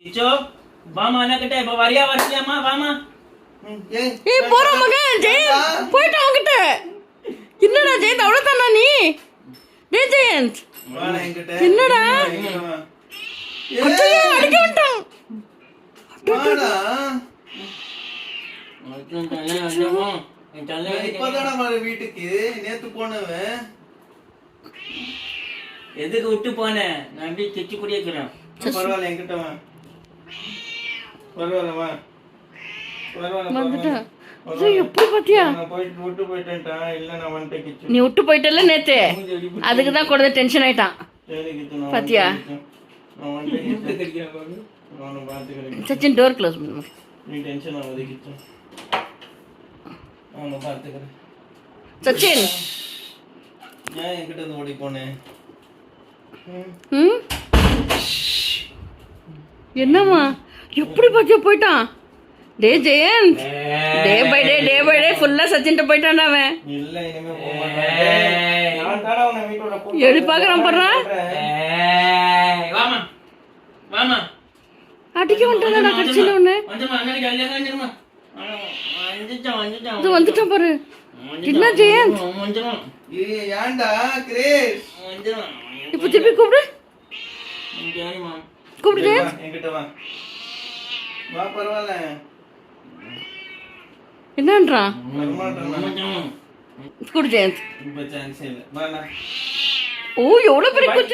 கிச்சோ வாமா அண்ணக்கிட்ட இப்ப வரியா வரலையாமா வாமா. ஏய் போற மகன் ஜெயந்த் போயிட்டு அவங்கிட்ட. என்னடா ஜெயந்த் அவ்வளவுதானா நீ? டேய் ஜெயந்த் என்னடா அச்சோ அடிக்க விட்டான். வீட்டுக்கு நேத்து போனவன் எதுக்கு விட்டு போனேன்? நான் அப்படியே திச்சு குடிக்கிறேன். பரவாயில்ல என்கிட்ட வா. பரவாயில்ல வா. வந்துட்டேன். எப்படி பாத்தியா? போயிட்டு விட்டு போயிட்டேன்டா. இல்ல நான் வந்துட்டேன் கிச்சு. நீ விட்டு போயிட்டல நேத்து, அதுக்கு தான் கூட டென்ஷன் ஆயிட்டான். பாத்தியா? சச்சின் டோர் க்ளோஸ் பண்ணு. நீ டென்ஷன் ஆகாத கிச்சு. அவனை பார்த்துக்கிறேன். சச்சின் ஏன் என்கிட்ட இருந்து ஓடி போனேன்? என்னம்மா எப்படி பாத்தியா போயிட்டான்? டே ஜெயந்த் டே பை டே ஃபுல்லா சச்சின்ட்ட போயிட்டான் அவன். இல்ல இனிமே போக மாட்டேன். நான் தான அவனை வீட்டோட போ. எடி பாக்குறான் பாறா. வாமா வாமா அடிக்க வந்துட்டானடா கட்சில ஒண்ணு. வந்துமா அண்ணனுக்கு அல்ல வந்துமா. இது வந்துட்டான் பாரு. என்ன ஜெயந்த் வந்துமா. ஏய் ஏன்டா கிரேஸ் வந்துமா. இப்போ திருப்பி கூப்பிடு. சரிமா கூப்பிடு ஜெயந்த். என்கிட்ட வா. வா பரவாயில்ல. என்னன்றான்? வரமாட்டேன். கூப்பிடு ஜெயந்த். இப்ப சான்ஸ் இல்ல. வா. ஓ எவ்வளவு பெரிய குச்சி.